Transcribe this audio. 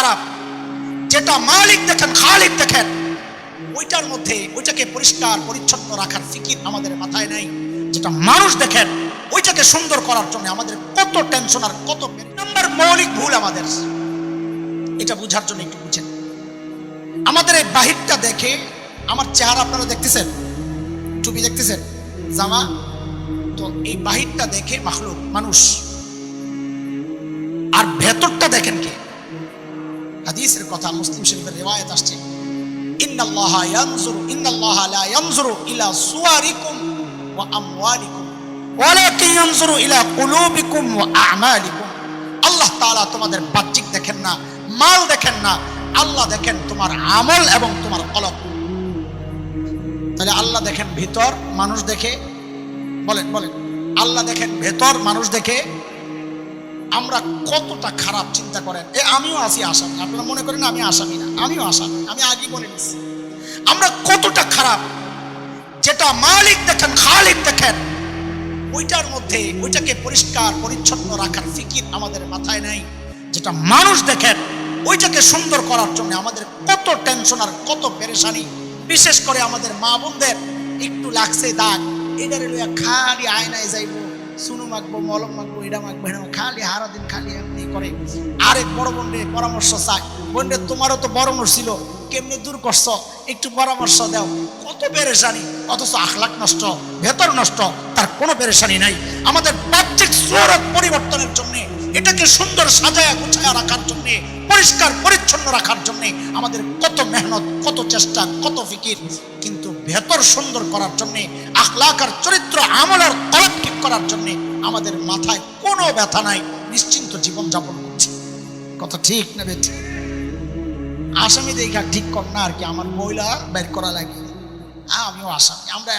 খারাপ, যেটা মালিক দেখেন, খালিক দেখেন, ওইটার মধ্যে ওইটাকে পরিষ্কার পরিচ্ছন্ন রাখার ফিকির আমাদের মাথায় নাই। যেটা মানুষ দেখেন, ওইটাকে সুন্দর করার জন্য আমাদের কত টেনশন আর কত নাম্বার মৌলিক ভুল আমাদের। এটা বুঝার জন্য একটু বুঝেন। আমাদের এই বাহিরটা দেখে, আমার চেহারা আপনারা দেখতেছেন, টুপি দেখতেছেন, জামা, তো এই বাহিরটা দেখে মাখলুক মানুষ, আর ভেতরটা দেখেন কে? হাদিসের কথা, মুসলিম শরীফের রিওয়ায়াত আসছে, ইন্নাল্লাহা ইয়ানজুরু ইন্নাল্লাহা লা ইয়ানজুরু ইলা সুওয়ারিকুম ওয়া আমওয়ালিকুম ওয়ালাকিন ইয়ানজুরু ইলা কুলুবিকুম ওয়া আ'মালিকুম। আল্লাহ তাআলা তোমাদের বাহ্যিক দেখেন না, মাল দেখেন না, আল্লাহ দেখেন তোমার আমল এবং তোমার কলব। তাহলে আল্লাহ দেখেন ভিতর, মানুষ দেখে, বলেন বলেন, আল্লাহ দেখেন ভেতর, মানুষ দেখে। আমরা কতটা খারাপ চিন্তা করেন। আমিও আছি আসামি, আপনারা মনে করেন আমি আসামি না, আমিও আসামি, আমি আগে বলে নিচ্ছি। আমরা কতটা খারাপ, যেটা মালিক দেখেন, খালিক দেখেন, ওইটার মধ্যে ওইটাকে পরিষ্কার পরিচ্ছন্ন রাখার ফিকির আমাদের মাথায় নাই। যেটা মানুষ দেখেন, ওইটাকে সুন্দর করার জন্য আমাদের কত টেনশন আর কত পেরেশানি। বিশেষ করে আমাদের মা বোনদের একটু লাগছে দাগ, এটারে লইয়া খালি আয়নায় যাইব, সুনু মাখবো, মলম মাখবো, এটা মাখবো, এটা খালি হারা দিন খালি এমনি করে। আরেক বড় বোনের পরামর্শ চায়, বোনরে তোমারও তো পরামর্শ ছিল, কেমনে দূর করছো, একটু পরামর্শ দাও। কত পেরেশানি, অথচ আখলাক নষ্ট, ভেতর নষ্ট, তার কোনো পেরেশানি নাই। আমাদের বাহ্যিক সুরত পরিবর্তনের জন্য, এটাকে সুন্দর সাজায়া গুছায়া রাখার জন্য, পরিষ্কার পরিচ্ছন্ন রাখার জন্য আমাদের কত মেহনত, কত চেষ্টা, কত ফিকির। কিন্তু ভেতর সুন্দর করার জন্য, আখলাক আর চরিত্র, আমল আর কলব ঠিক করার জন্য আমাদের মাথায় কোনো ব্যথা নাই, নিশ্চিন্ত জীবন যাপন করছি। কথা ঠিক না বেঠিক? আসামি দেখা ঠিক কর না আর কি, আমার মহিলা বের করা লাগে, আমিও আসামি। আমরা